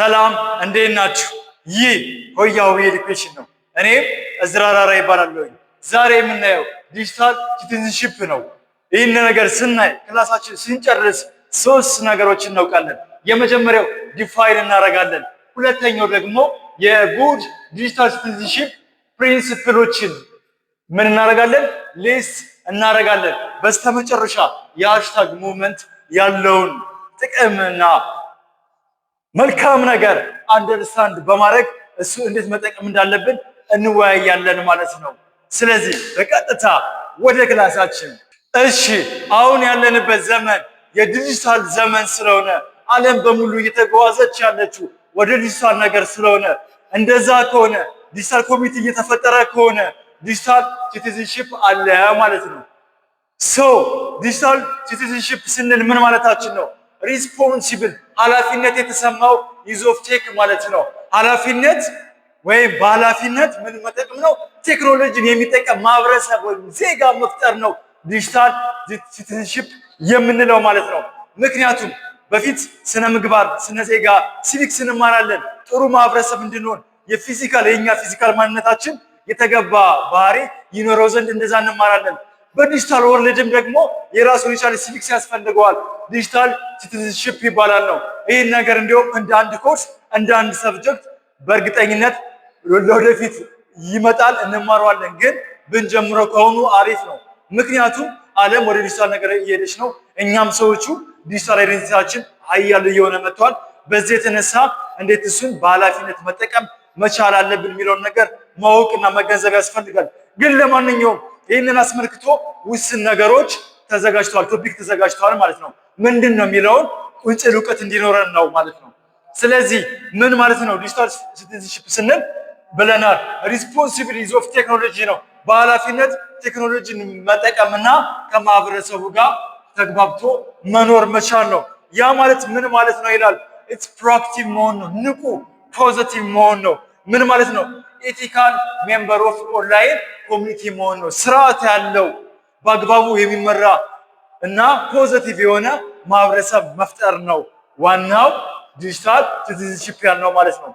ሰላም እንዴት ናችሁ? ይህ ሆያው ኤዱኬሽን ነው። እኔም እዝራ ራራ ይባላለሁ። ዛሬ የምናየው ዲጂታል ሲቲዝንሺፕ ነው። ይህን ነገር ስናይ ክላሳችን ስንጨርስ ሶስት ነገሮችን እናውቃለን። የመጀመሪያው ዲፋይን እናደርጋለን። ሁለተኛው ደግሞ የጉድ ዲጂታል ሲቲዝንሺፕ ፕሪንሲፕሎችን ምን እናደርጋለን? ሊስት እናደርጋለን። በስተመጨረሻ የሃሽታግ ሙቭመንት ያለውን ጥቅምና መልካም ነገር አንደርስታንድ በማድረግ እሱ እንዴት መጠቀም እንዳለብን እንወያያለን ማለት ነው። ስለዚህ በቀጥታ ወደ ክላሳችን። እሺ፣ አሁን ያለንበት ዘመን የዲጂታል ዘመን ስለሆነ ዓለም በሙሉ እየተጓዘች ያለችው ወደ ዲጂታል ነገር ስለሆነ እንደዛ ከሆነ ዲጂታል ኮሚኒቲ እየተፈጠረ ከሆነ ዲጂታል ሲቲዝንሺፕ አለ ማለት ነው። ዲጂታል ሲቲዝንሺፕ ስንል ምን ማለታችን ነው? ሪስፖንሲብል ኃላፊነት የተሰማው ዩዝ ኦፍ ቴክ ማለት ነው። ኃላፊነት ወይም በኃላፊነት ምን መጠቀም ነው? ቴክኖሎጂን የሚጠቀም ማህበረሰብ ወይም ዜጋ መፍጠር ነው ዲጂታል ሲቲዝንሺፕ የምንለው ማለት ነው። ምክንያቱም በፊት ስነ ምግባር፣ ስነ ዜጋ፣ ሲቪክስ እንማራለን። ጥሩ ማህበረሰብ እንድንሆን የኛ ፊዚካል ማንነታችን የተገባ ባህሪ ይኖረው ዘንድ እንደዛ እንማራለን። በዲጂታል ወርልድም ደግሞ የራሱን የቻለ ሲቪክስ ያስፈልገዋል። ዲጂታል ሲቲዝንሺፕ ይባላል ነው። ይህን ነገር እንዲሁም እንደ አንድ ኮርስ እንደ አንድ ሰብጀክት በእርግጠኝነት ለወደፊት ይመጣል፣ እንማረዋለን። ግን ብንጀምረው ከሆኑ አሪፍ ነው። ምክንያቱም ዓለም ወደ ዲጂታል ነገር እየሄደች ነው። እኛም ሰዎቹ ዲጂታል አይደንቲቲያችን ሀያል እየሆነ መጥቷል። በዚህ የተነሳ እንዴት እሱን በኃላፊነት መጠቀም መቻል አለብን የሚለውን ነገር ማወቅና መገንዘብ ያስፈልጋል። ግን ለማንኛውም ይህንን አስመልክቶ ውስን ነገሮች ተዘጋጅተዋል፣ ቶፒክ ተዘጋጅተዋል ማለት ነው። ምንድን ነው የሚለውን ቁንጽል እውቀት እንዲኖረን ነው ማለት ነው። ስለዚህ ምን ማለት ነው ዲጂታል ሲቲዝንሺፕ ስንል ብለናል። ሪስፖንሲብል ዩዝ ኦፍ ቴክኖሎጂ ነው። በኃላፊነት ቴክኖሎጂን መጠቀምና ከማህበረሰቡ ጋር ተግባብቶ መኖር መቻል ነው። ያ ማለት ምን ማለት ነው ይላል። ኢትስ ፕሮአክቲቭ መሆን ነው። ንቁ ፖዚቲቭ መሆን ነው። ምን ማለት ነው? ኤቲካል ሜምበር ኦፍ ኦንላይን ኮሚኒቲ መሆን ነው። ስርዓት ያለው በአግባቡ የሚመራ እና ፖዚቲቭ የሆነ ማህበረሰብ መፍጠር ነው ዋናው ዲጂታል ሲቲዝንሺፕ ያልነው ማለት ነው።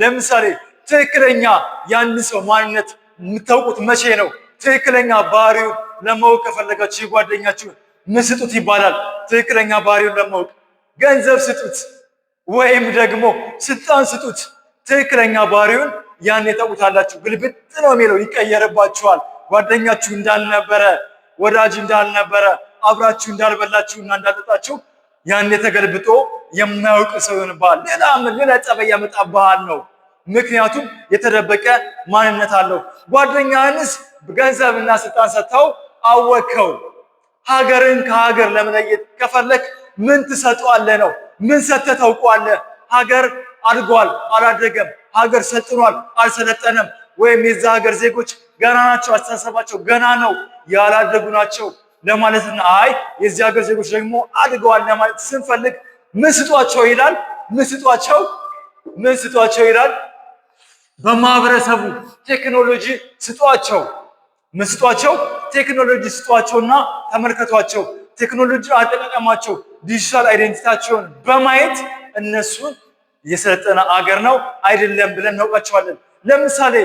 ለምሳሌ ትክክለኛ የአንድ ሰው ማንነት የምታውቁት መቼ ነው? ትክክለኛ ባህሪውን ለማወቅ ከፈለጋችሁ የጓደኛችሁን ምን ስጡት ይባላል? ትክክለኛ ባህሪውን ለማወቅ ገንዘብ ስጡት ወይም ደግሞ ስልጣን ስጡት። ትክክለኛ ባህሪውን ያን ታውቁታላችሁ። ግልብጥ ነው የሚለው ይቀየርባችኋል። ጓደኛችሁ እንዳልነበረ፣ ወዳጅ እንዳልነበረ፣ አብራችሁ እንዳልበላችሁና እንዳልጠጣችሁ ያን ተገልብጦ የማያውቅ ሰው ይሆንብሃል። ሌላ ጸባይ ያመጣብሃል ነው። ምክንያቱም የተደበቀ ማንነት አለው። ጓደኛህንስ ገንዘብና ስልጣን ሰጥተው አወከው። ሀገርን ከሀገር ለመለየት ከፈለክ ምን ትሰጠዋለህ ነው። ምን ሰጥተህ ታውቀዋለህ? ሀገር አድጓል አላደገም፣ ሀገር ሰልጥኗል አልሰለጠነም፣ ወይም የዛ ሀገር ዜጎች ገና ናቸው፣ አስተሳሰባቸው ገና ነው፣ ያላደጉ ናቸው ለማለትና አይ የዚህ ሀገር ዜጎች ደግሞ አድገዋል ለማለት ስንፈልግ ምን ስጧቸው ይላል? ምን ስጧቸው ይላል? በማህበረሰቡ ቴክኖሎጂ ስጧቸው። ምን ስጧቸው? ቴክኖሎጂ ስጧቸውና ተመልከቷቸው። ቴክኖሎጂ አጠቃቀማቸው ዲጂታል አይደንቲቲያቸውን በማየት እነሱን የሰለጠነ አገር ነው አይደለም ብለን እናውቃቸዋለን። ለምሳሌ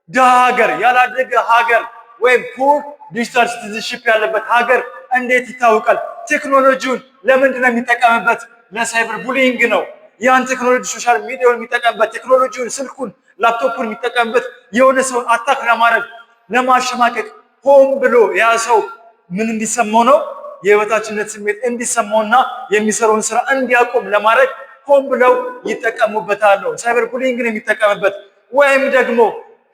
ደሃ ሀገር፣ ያላደገ ሀገር ወይም ፑር ዲጂታል ሲቲዝንሺፕ ያለበት ሀገር እንዴት ይታወቃል? ቴክኖሎጂውን ለምንድን ነው የሚጠቀምበት? ለሳይበር ቡሊንግ ነው። ያን ቴክኖሎጂ ሶሻል ሚዲያውን የሚጠቀምበት ቴክኖሎጂውን፣ ስልኩን፣ ላፕቶፑን የሚጠቀምበት የሆነ ሰውን አታክ ለማድረግ ለማሸማቀቅ ሆን ብሎ ያ ሰው ምን እንዲሰማው ነው? የህይወታችነት ስሜት እንዲሰማውና የሚሰራውን ስራ እንዲያቆም ለማድረግ ሆን ብለው ይጠቀሙበታል ነው። ሳይበር ቡሊንግን የሚጠቀምበት ወይም ደግሞ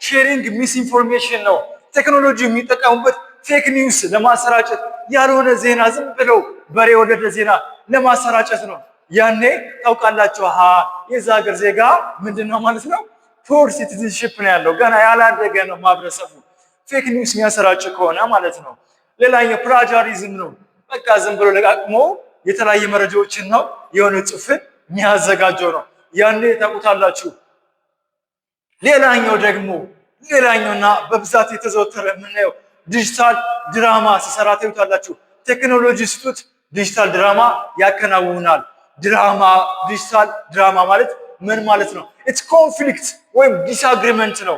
ሼሪንግ ሚስ ኢንፎርሜሽን ነው። ቴክኖሎጂ የሚጠቀሙበት ፌክ ኒውስ ለማሰራጨት ያልሆነ ዜና ዝም ብለው በሬ ወለደ ዜና ለማሰራጨት ነው። ያኔ ታውቃላችሁ የዛ ሀገር ዜጋ ምንድነው ማለት ነው? ፑር ሲቲዝንሺፕ ነው ያለው፣ ገና ያላደገ ነው ማህበረሰቡ ፌክ ኒውስ የሚያሰራጭ ከሆነ ማለት ነው። ሌላኛው ፕላጃሪዝም ነው። በቃ ዝም ብሎ ለቃቅሞ የተለያየ መረጃዎችን ነው የሆነ ጽሑፍን የሚያዘጋጀው ነው። ያኔ ታውቁታላችሁ። ሌላኛውና በብዛት የተዘወተረ የምናየው ዲጂታል ድራማ ሲሰራ ታዩታላችሁ። ቴክኖሎጂ ስጡት ዲጂታል ድራማ ያከናውናል። ድራማ ዲጂታል ድራማ ማለት ምን ማለት ነው? ኢትስ ኮንፍሊክት ወይም ዲስአግሪመንት ነው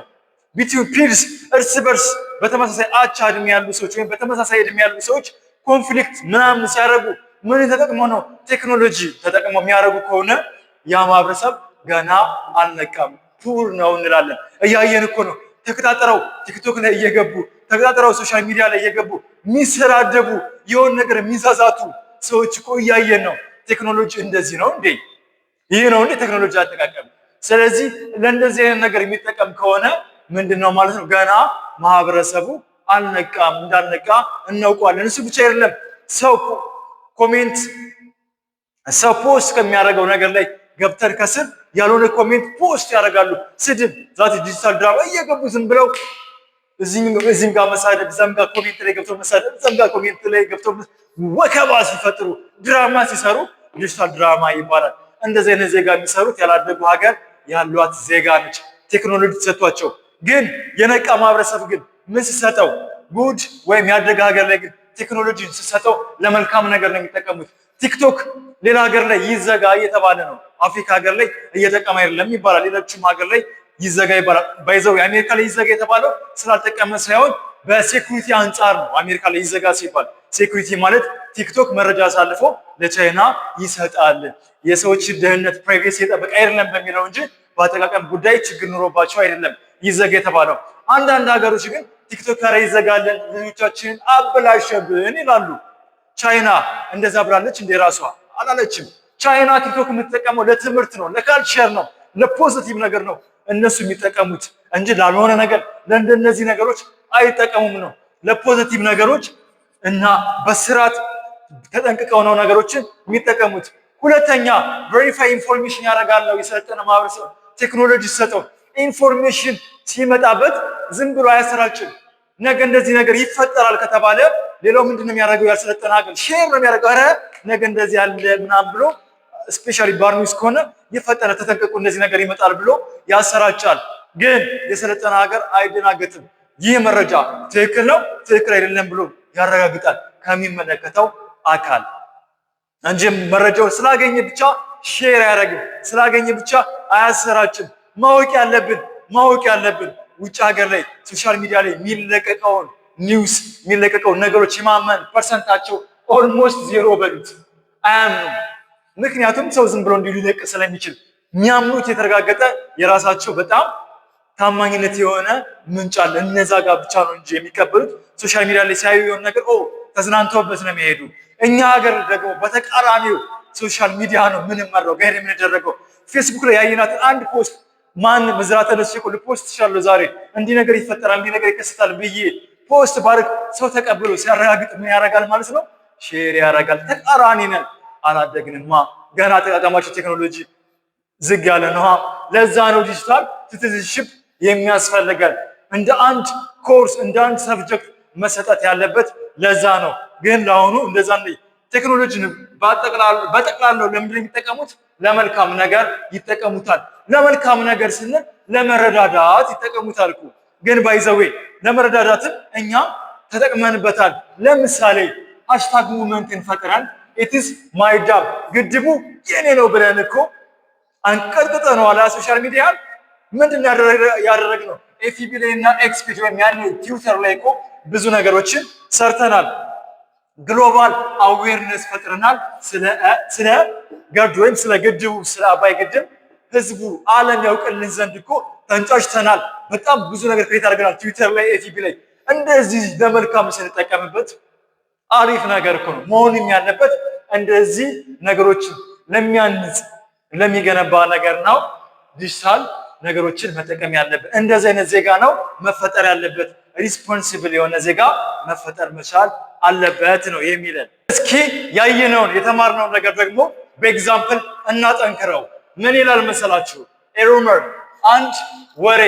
ቢትዊን ፒርስ እርስ በርስ በተመሳሳይ አቻ እድሜ ያሉ ሰዎች ወይም በተመሳሳይ እድሜ ያሉ ሰዎች ኮንፍሊክት ምናምን ሲያደርጉ ምን ተጠቅመው ነው? ቴክኖሎጂ ተጠቅመው የሚያደርጉ ከሆነ ያ ማህበረሰብ ገና አልነቃም፣ ፑር ነው እንላለን። እያየን እኮ ነው። ተከታተረው ቲክቶክ ላይ እየገቡ ተከታተረው ሶሻል ሚዲያ ላይ እየገቡ የሚሰራደቡ የሆነ ነገር የሚዛዛቱ ሰዎች እኮ እያየን ነው። ቴክኖሎጂ እንደዚህ ነው እንዴ? ይህ ነው እንዴ ቴክኖሎጂ አጠቃቀም? ስለዚህ ለእንደዚህ አይነት ነገር የሚጠቀም ከሆነ ምንድነው ማለት ነው? ገና ማህበረሰቡ አልነቃም፣ እንዳልነቃ እናውቀዋለን። እሱ ብቻ አይደለም። ሰው ኮሜንት ሰው ፖስት ከሚያደርገው ነገር ላይ ገብተን ከስር ያልሆነ ኮሜንት ፖስት ያደርጋሉ። ስድብ ዛት ዲጂታል ድራማ እየገቡ ዝም ብለው እዚህም ጋር መሳደብ፣ እዛም ጋር ኮሜንት ላይ ገብተው መሳደብ፣ እዛም ጋር ኮሜንት ላይ ገብተው ወከባ ሲፈጥሩ ድራማ ሲሰሩ ዲጂታል ድራማ ይባላል። እንደዚህ አይነት ዜጋ የሚሰሩት ያላደጉ ሀገር ያሏት ዜጋ ነች። ቴክኖሎጂ ተሰጥቷቸው ግን የነቃ ማህበረሰብ ግን ምን ሲሰጠው ጉድ ወይም ያደገ ሀገር ላይ ግን ቴክኖሎጂ ሲሰጠው ለመልካም ነገር ነው የሚጠቀሙት። ቲክቶክ ሌላ ሀገር ላይ ይዘጋ እየተባለ ነው። አፍሪካ ሀገር ላይ እየጠቀመ አይደለም ይባላል። ሌሎችም ሀገር ላይ ይዘጋ ይባላል። ባይዘው የአሜሪካ ላይ ይዘጋ የተባለው ስላልጠቀመ ሳይሆን በሴኩሪቲ አንጻር ነው። አሜሪካ ላይ ይዘጋ ሲባል ሴኩሪቲ ማለት ቲክቶክ መረጃ አሳልፎ ለቻይና ይሰጣል፣ የሰዎች ደህንነት ፕራይቬሲ የጠበቀ አይደለም በሚለው እንጂ በአጠቃቀም ጉዳይ ችግር ኑሮባቸው አይደለም ይዘጋ የተባለው። አንዳንድ ሀገሮች ግን ቲክቶክ ላይ ይዘጋለን ልጆቻችንን አበላሸብን ይላሉ። ቻይና እንደዛ ብላለች እንደ ራሷ አላለችም። ቻይና ቲክቶክ የምትጠቀመው ለትምህርት ነው፣ ለካልቸር ነው፣ ለፖዚቲቭ ነገር ነው እነሱ የሚጠቀሙት እንጂ ላልሆነ ነገር ለእንደነዚህ ነገሮች አይጠቀሙም ነው። ለፖዚቲቭ ነገሮች እና በስርዓት ተጠንቅቀው ነው ነገሮችን የሚጠቀሙት። ሁለተኛ ቬሪፋይ ኢንፎርሜሽን ያደርጋለው የሰለጠነ ማህበረሰብ ቴክኖሎጂ ሲሰጠው ኢንፎርሜሽን ሲመጣበት ዝም ብሎ አያሰራጭም። ነገ እንደዚህ ነገር ይፈጠራል ከተባለ ሌላው ምንድነው የሚያደርገው? ያልሰለጠነ ሀገር ሼር ነው የሚያደርገው። ኧረ ነገ እንደዚህ ያለ ምናምን ብሎ ስፔሻሊ ባርኒውስ ከሆነ የፈጠረ ተጠንቀቁ እንደዚህ ነገር ይመጣል ብሎ ያሰራጫል። ግን የሰለጠነ ሀገር አይደናገጥም። ይህ መረጃ ትክክል ነው ትክክል አይደለም ብሎ ያረጋግጣል ከሚመለከተው አካል እንጂ መረጃው ስላገኘ ብቻ ሼር አያደርግም፣ ስላገኘ ብቻ አያሰራጭም። ማወቅ ያለብን ውጭ ሀገር ላይ ሶሻል ሚዲያ ላይ የሚለቀቀውን ኒውስ የሚለቀቀውን ነገሮች የማመን ፐርሰንታቸው ኦልሞስት ዜሮ በሉት፣ አያምኑም። ምክንያቱም ሰው ዝም ብሎ እንዲሁ ሊለቅ ስለሚችል የሚያምኑት የተረጋገጠ የራሳቸው በጣም ታማኝነት የሆነ ምንጭ አለ። እነዛ ጋር ብቻ ነው እንጂ የሚቀበሉት ሶሻል ሚዲያ ላይ ሲያዩ የሆነ ነገር ተዝናንተውበት ነው የሚሄዱ። እኛ ሀገር ደግሞ በተቃራኒው ሶሻል ሚዲያ ነው ምንመራው ጋር የምንደረገው። ፌስቡክ ላይ ያየናትን አንድ ፖስት ማን መዝራተ ነፍስ ይቆል ፖስት ይሻለው ዛሬ እንዲህ ነገር ይፈጠራል እንዲህ ነገር ይከሰታል ብዬ ፖስት ባርክ ሰው ተቀብሎ ሲያረጋግጥ ምን ያደርጋል ማለት ነው? ሼር ያደርጋል። ተቃራኒ ነን። አላደግንማ ገና አጠቃቀማቸው ቴክኖሎጂ ዝግ ያለ ነው። ለዛ ነው ዲጂታል ሲቲዝንሺፕ የሚያስፈልገን እንደ አንድ ኮርስ እንደ አንድ ሰብጀክት መሰጠት ያለበት ለዛ ነው። ግን ለአሁኑ እንደዛ ነው። ቴክኖሎጂን በጠቅላላው ለምንድን የሚጠቀሙት? ለመልካም ነገር ይጠቀሙታል። ለመልካም ነገር ስንል ለመረዳዳት ይጠቀሙታል እኮ። ግን ባይዘዌ ለመረዳዳትም እኛ ተጠቅመንበታል። ለምሳሌ ሃሽታግ ሙቭመንትን ፈጥረን ኢትስ ማይ ዳም ግድቡ የኔ ነው ብለን እኮ አንቀጥቅጠነዋል። ሶሻል ሚዲያ ምንድን ያደረግነው? ኤፍቢ ላይ እና ኤክስፒዲ ወይም ያኔ ትዊተር ላይ እኮ ብዙ ነገሮችን ሰርተናል። ግሎባል አዌርነስ ፈጥረናል። ስለ ገርድ ወይም ስለ ግድቡ ስለ አባይ ግድብ ህዝቡ ዓለም ያውቅልን ዘንድ እኮ ተንጫጭተናል። በጣም ብዙ ነገር ክሬት አድርገናል። ትዊተር ላይ ኤፍቢ ላይ እንደዚህ ለመልካም ስንጠቀምበት አሪፍ ነገር እኮ ነው መሆንም ያለበት። እንደዚህ ነገሮችን ለሚያንጽ ለሚገነባ ነገር ነው ዲጂታል ነገሮችን መጠቀም ያለበት። እንደዚህ አይነት ዜጋ ነው መፈጠር ያለበት። ሪስፖንሲብል የሆነ ዜጋ መፈጠር መቻል አለበት ነው የሚለን። እስኪ ያየነውን የተማርነውን ነገር ደግሞ በኤግዛምፕል እናጠንክረው። ምን ይላል መሰላችሁ? ሩመር አንድ ወሬ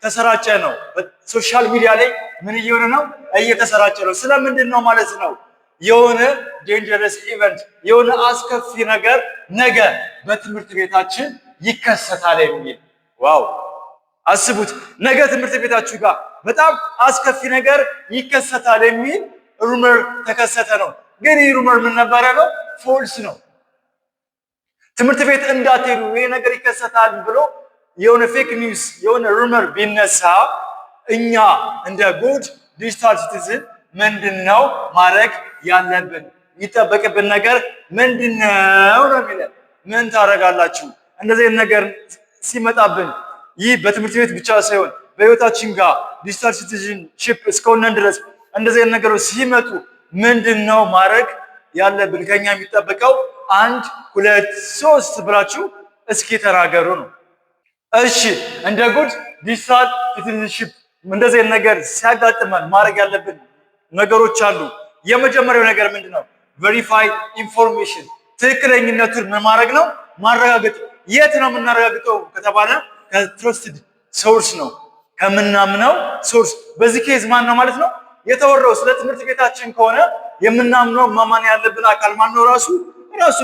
ተሰራጨ ነው በሶሻል ሚዲያ ላይ። ምን እየሆነ ነው? እየተሰራጨ ነው። ስለምንድን ነው ማለት ነው? የሆነ ዴንጀረስ ኢቨንት የሆነ አስከፊ ነገር ነገ በትምህርት ቤታችን ይከሰታል የሚል ዋው! አስቡት። ነገ ትምህርት ቤታችሁ ጋር በጣም አስከፊ ነገር ይከሰታል የሚል ሩመር ተከሰተ ነው። ግን ይህ ሩመር ምን ነበረ ነው? ፎልስ ነው። ትምህርት ቤት እንዳትሄዱ ይሄ ነገር ይከሰታል ብሎ የሆነ ፌክ ኒውስ የሆነ ሩመር ቢነሳ እኛ እንደ ጉድ ዲጂታል ሲቲዝን ምንድነው ማድረግ ያለብን? ይጠበቅብን ነገር ምንድነው ነው የሚለን። ምን ታደርጋላችሁ? እንደዚህ ነገር ሲመጣብን ይህ በትምህርት ቤት ብቻ ሳይሆን በህይወታችን ጋር ዲጂታል ሲቲዝንሺፕ እስከሆነን ድረስ እንደዚህ ነገሮች ሲመጡ ምንድነው ማድረግ ያለብን? ከኛ የሚጠበቀው 1 2 3 ብላችሁ እስኪ ተናገሩ ነው። እሺ እንደ ጉድ ዲጂታል ሲቲዝንሺፕ እንደዚህ ነገር ሲያጋጥመን ማድረግ ያለብን ነገሮች አሉ። የመጀመሪያው ነገር ምንድነው? ቬሪፋይ ኢንፎርሜሽን ትክክለኝነቱን ምን ማድረግ ነው? ማረጋገጥ። የት ነው የምናረጋግጠው ከተባለ ከትረስትድ ሶርስ ነው፣ ከምናምነው ሶርስ። በዚህ ኬዝ ማን ነው ማለት ነው? የተወራው ስለ ትምህርት ቤታችን ከሆነ የምናምነው ማማን ያለብን አካል ማን ነው? ራሱ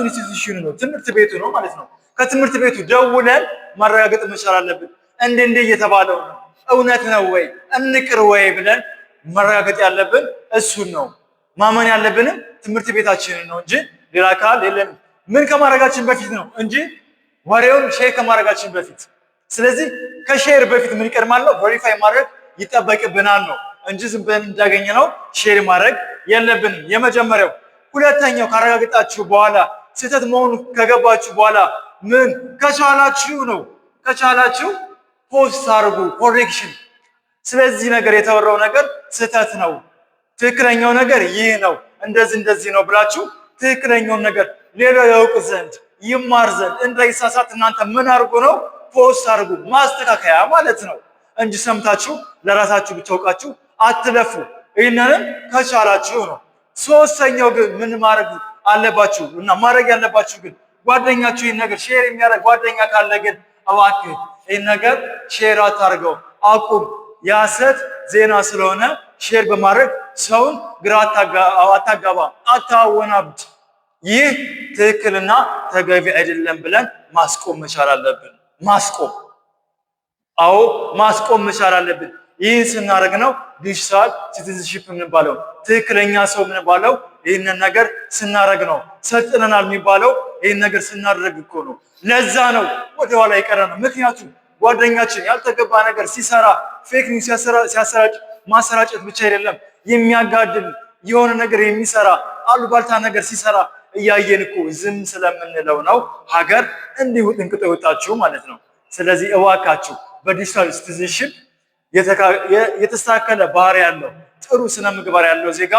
ኢንስቲትዩሽኑ ነው፣ ትምህርት ቤቱ ነው ማለት ነው። ከትምህርት ቤቱ ደውለን ማረጋገጥ መቻል አለብን። እንደ እየተባለው ነው እውነት ነው ወይ እንቅር ወይ ብለን ማረጋገጥ ያለብን እሱን ነው። ማመን ያለብንም ትምህርት ቤታችንን ነው እንጂ ሌላ አካል የለንም። ምን ከማድረጋችን በፊት ነው እንጂ ወሬውን ሼር ከማድረጋችን በፊት። ስለዚህ ከሼር በፊት ምን ይቀድማል ነው? ቬሪፋይ ማድረግ ይጠበቅብናል ነው እንጂ ዝም ብለን እንዳገኘነው ሼር ማድረግ የለብንም። የመጀመሪያው። ሁለተኛው ካረጋገጣችሁ በኋላ ስህተት መሆኑን ከገባችሁ በኋላ ምን ከቻላችሁ ነው ከቻላችሁ ፖስት አድርጉ ኮሬክሽን። ስለዚህ ነገር የተወራው ነገር ስህተት ነው፣ ትክክለኛው ነገር ይህ ነው፣ እንደዚህ ነው ብላችሁ ትክክለኛውን ነገር ሌላው ያውቅ ዘንድ ይማር ዘንድ እንዳይሳሳት እናንተ ምን አድርጉ ነው? ፖስት አድርጉ። ማስተካከያ ማለት ነው እንጂ ሰምታችሁ ለራሳችሁ ብቻ አውቃችሁ አትለፉ። ይህንንም ከቻላችሁ ነው። ሶስተኛው ግን ምን ማድረግ አለባችሁ እና ማድረግ ያለባችሁ ግን ጓደኛችሁ ይህን ነገር ሼር የሚያደርግ ጓደኛ ካለ ግን እባክህ ይህን ነገር ሼር አታርገው፣ አቁም። የሐሰት ዜና ስለሆነ ሼር በማድረግ ሰውን ግራ አታጋባ፣ አታወናብድ። ይህ ትክክልና ተገቢ አይደለም ብለን ማስቆም መቻል አለብን። ማስቆም መቻል አለብን። ይህን ስናደርግ ነው ዲጂታል ሲቲዝንሺፕ የምንባለው፣ ትክክለኛ ሰው የምንባለው ይህንን ነገር ስናደርግ ነው። ሰጥነናል የሚባለው ይህን ነገር ስናደርግ እኮ ነው። ለዛ ነው ወደኋላ የቀረ ነው። ምክንያቱም ጓደኛችን ያልተገባ ነገር ሲሰራ ፌክ ኒውስ ሲያሰራጭ ማሰራጨት ብቻ አይደለም የሚያጋድል የሆነ ነገር የሚሰራ አሉባልታ ነገር ሲሰራ እያየን እኮ ዝም ስለምንለው ነው ሀገር እንዲሁ ጥንቅጦ የወጣችሁ ማለት ነው። ስለዚህ እባካችሁ በዲጂታል ሲቲዝንሺፕ የተስተካከለ ባህሪ ያለው ጥሩ ስነ ምግባር ያለው ዜጋ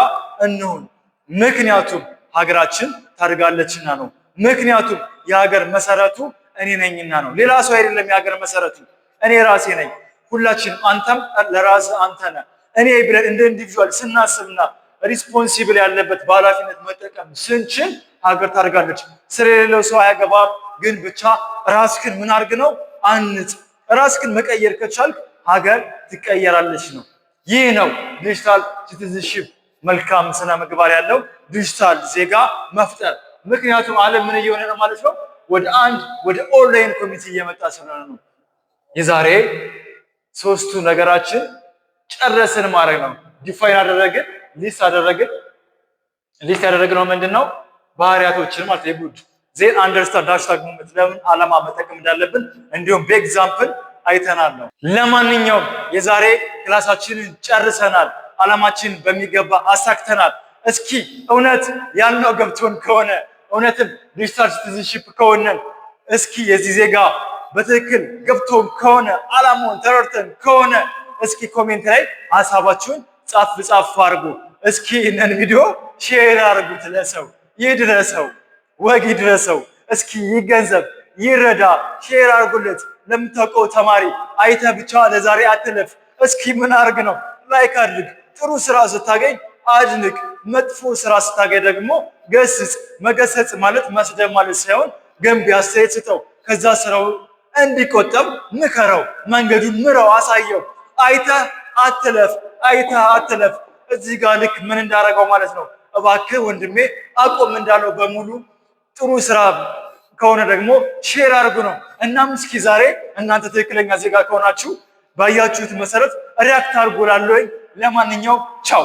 እንሁን። ምክንያቱም ሀገራችን ታድጋለችና ነው። ምክንያቱም የሀገር መሰረቱ እኔ ነኝና ነው። ሌላ ሰው አይደለም። የሀገር መሰረቱ እኔ ራሴ ነኝ። ሁላችንም አንተም ለራስህ አንተ ነህ። እኔ ብለን እንደ ኢንዲቪጁዋል ስናስብና ሪስፖንሲብል ያለበት በኃላፊነት መጠቀም ስንችል ሀገር ታድጋለች። ስለሌለው ሰው አያገባም። ግን ብቻ ራስህን ምን አድርግ ነው? አንጽ። ራስህን መቀየር ከቻልክ ሀገር ትቀየራለች ነው። ይህ ነው ዲጂታል ሲቲዝንሺፕ፣ መልካም ስነ ምግባር ያለው ዲጂታል ዜጋ መፍጠር። ምክንያቱም ዓለም ምን እየሆነ ነው ማለት ነው? ወደ ኦንላይን ኮሚኒቲ እየመጣ ስለሆነ ነው። የዛሬ ሶስቱ ነገራችን ጨረስን ማለት ነው። ዲፋይን አደረግን፣ ሊስት ያደረግነው ምንድነው? ባህሪያቶችን ማለት የጉድ ዜን አንደርስታንድ ሃሽታግ ሙቭመንት ለምን ዓላማ መጠቀም እንዳለብን እንዲሁም በኤግዛምፕል አይተናል ነው። ለማንኛውም የዛሬ ክላሳችንን ጨርሰናል። ዓላማችንን በሚገባ አሳክተናል። እስኪ እውነት ያልነው ገብቶን ከሆነ እውነትም ዲጂታል ሲቲዝንሺፕ ከሆነን እስኪ የዚህ ዜጋ በትክክል ገብቶን ከሆነ ዓላማውን ተረድተን ከሆነ እስኪ ኮሜንት ላይ ሀሳባችሁን ጻፍ አድርጉ። እስኪ እነን ቪዲዮ ሼር አድርጉት፣ ለሰው ይድረሰው፣ ወግ ይድረሰው። እስኪ ይገንዘብ፣ ይረዳ፣ ሼር አድርጉለት። ለምታውቀው ተማሪ አይተ ብቻ ለዛሬ አትለፍ። እስኪ ምን አድርግ ነው? ላይክ አድርግ። ጥሩ ስራ ስታገኝ አድንቅ፣ መጥፎ ስራ ስታገኝ ደግሞ ገስጽ። መገሰጽ ማለት መስደብ ማለት ሳይሆን ገንቢ አስተያየት ስጠው። ከዛ ስራው እንዲቆጠብ ምከረው፣ መንገዱን ምረው፣ አሳየው። አይተህ አትለፍ። እዚህ ጋር ልክ ምን እንዳደረገው ማለት ነው። እባክህ ወንድሜ አቆም እንዳለው በሙሉ ጥሩ ስራ ከሆነ ደግሞ ሼር አድርጉ ነው። እናም እስኪ ዛሬ እናንተ ትክክለኛ ዜጋ ከሆናችሁ ባያችሁት መሰረት ሪያክት አድርጉ። ለማንኛውም ቻው።